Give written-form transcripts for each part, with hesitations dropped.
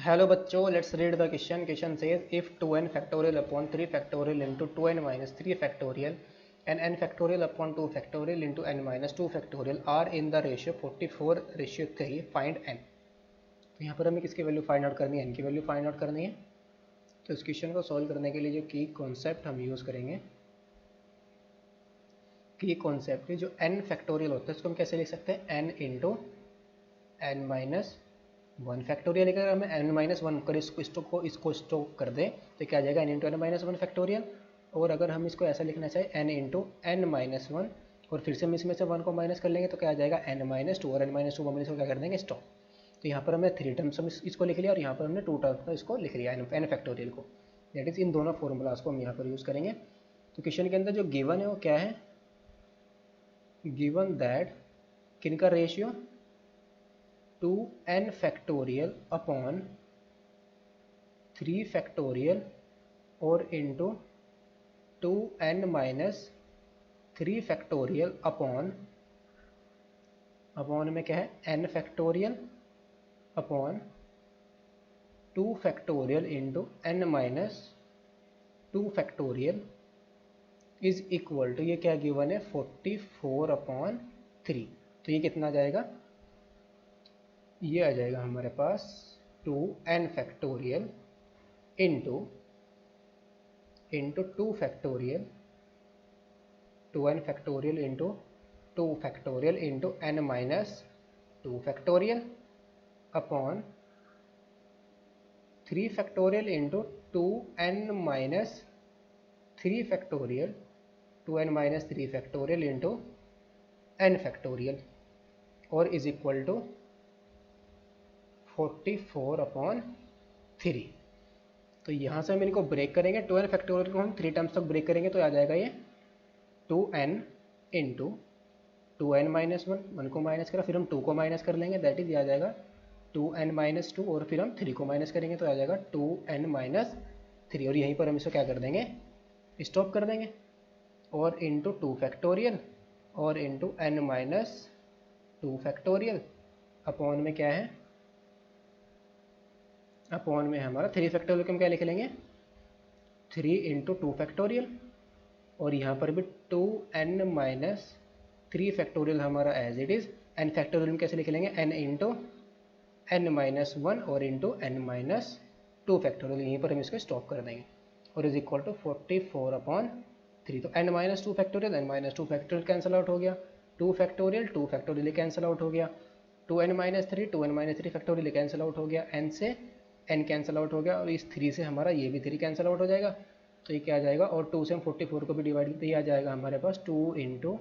Hello बच्चों, let's read the question. Question says if 2n factorial upon 3 factorial into 2n minus 3 factorial and n factorial upon 2 factorial into n minus 2 factorial are in the ratio 44:3 find n. तो यहाँ पर हमें किसकी value find out करनी है? n की value find out करनी है. तो इस क्वेश्चन को सॉल्व करने के लिए जो की कॉन्सेप्ट हम यूज़ करेंगे, की कॉन्सेप्ट जो n फैक्टोरियल होता है उसको हम कैसे लिख सकते हैं? n into n minus 1 factorial. अगर हमें n माइनस वन कर इसको स्टॉक कर दें तो क्या आ जाएगा? n into N minus one factorial. और अगर हम इसको ऐसा लिखना चाहें n into N minus one और फिर से हम इसमें से 1 को माइनस कर लेंगे तो क्या आ जाएगा? n minus two. और n माइनस टू को इसको क्या कर देंगे? स्टॉक. तो यहाँ पर हमने 3 टर्म्स इसको लिख लिया और यहाँ पर हमने 2 टर्म्स का इसको लिख लिया n फैक्टोरियल को. दैट इज़ इन दोनों फॉर्मूलाज को हम यहाँ पर यूज़ करेंगे. तो क्वेश्चन के अंदर जो गिवन है वो क्या है? गिवन दैट किनका ratio 2n factorial upon 3 factorial और into 2n minus 3 factorial upon में क्या है? n factorial upon 2 factorial into n minus 2 factorial is equal to, ये क्या गिवन है? 44/3. तो ये कितना आ जाएगा? ये आ जाएगा हमारे पास 2n factorial into 2 factorial, 2n factorial into 2 factorial into n minus 2 factorial upon 3 factorial into 2n minus 3 factorial, 2n minus 3 factorial into n factorial और इज इक्वल टू 44/3. तो यहाँ से हम इनको ब्रेक करेंगे. 2n फैक्टोरियल को हम 3 टर्म्स तक ब्रेक करेंगे तो आ जाएगा ये 2n into 2n minus one को माइनस करा, फिर हम 2 को माइनस कर लेंगे. दैट इज आ जाएगा 2n माइनस 2 और फिर हम 3 को माइनस करेंगे तो आ जाएगा 2n माइनस 3. और यहीं पर हम इसको क्या कर देंगे? स्टॉप कर देंगे. और इंटू 2 फैक्टोरियल और into n minus 2 factorial upon में क्या है? अपॉन में हमारा 3 फैक्टोरियल को हम क्या लिख लेंगे? 3 इंटू 2 फैक्टोरियल. और यहाँ पर भी 2n माइनस 3 फैक्टोरियल हमारा as it is. n factorial में कैसे लिख लेंगे? n into n minus one और इंटू n माइनस 2 फैक्टोरियल. यहीं पर हम इसको स्टॉप कर देंगे और इज इक्वल टू 44/3. तो n minus 2 factorial, n minus 2 factorial cancel out हो गया. 2 फैक्टोरियल कैंसिल आउट हो गया. 2n minus 3 factorial cancel out हो गया. n से n कैंसिल आउट हो गया और इस 3 से हमारा ये भी 3 कैंसिल आउट हो जाएगा. तो ये क्या आ जाएगा? और 2 से हम 44 को भी डिवाइड करते ही आ जाएगा हमारे पास 2 इंटू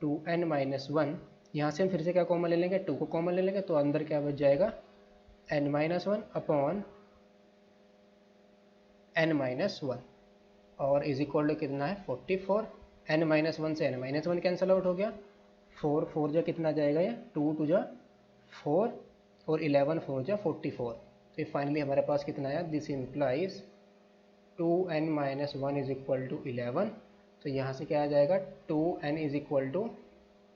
2n माइनस वन. यहाँ से हम फिर से क्या कॉमन ले लेंगे? 2 को कॉमन ले लेंगे तो अंदर क्या बच जाएगा? n minus one upon n minus one और इज इक्वल टू कितना है? 44. n माइनस वन से n minus one cancel out हो गया. 4 जा कितना जाएगा? ये 2 2 जा 4 और 11 4 जा 44. तो फाइनली हमारे पास कितना आया? This implies 2n minus one is equal to 11. तो यहाँ से क्या आ जाएगा? 2n is equal to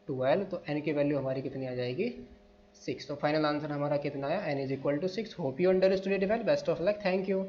12. तो n की वैल्यू हमारी कितनी आ जाएगी? 6. तो फाइनल आंसर हमारा कितना आया? n is equal to 6. Hope you understood it well. Best of luck. Thank you.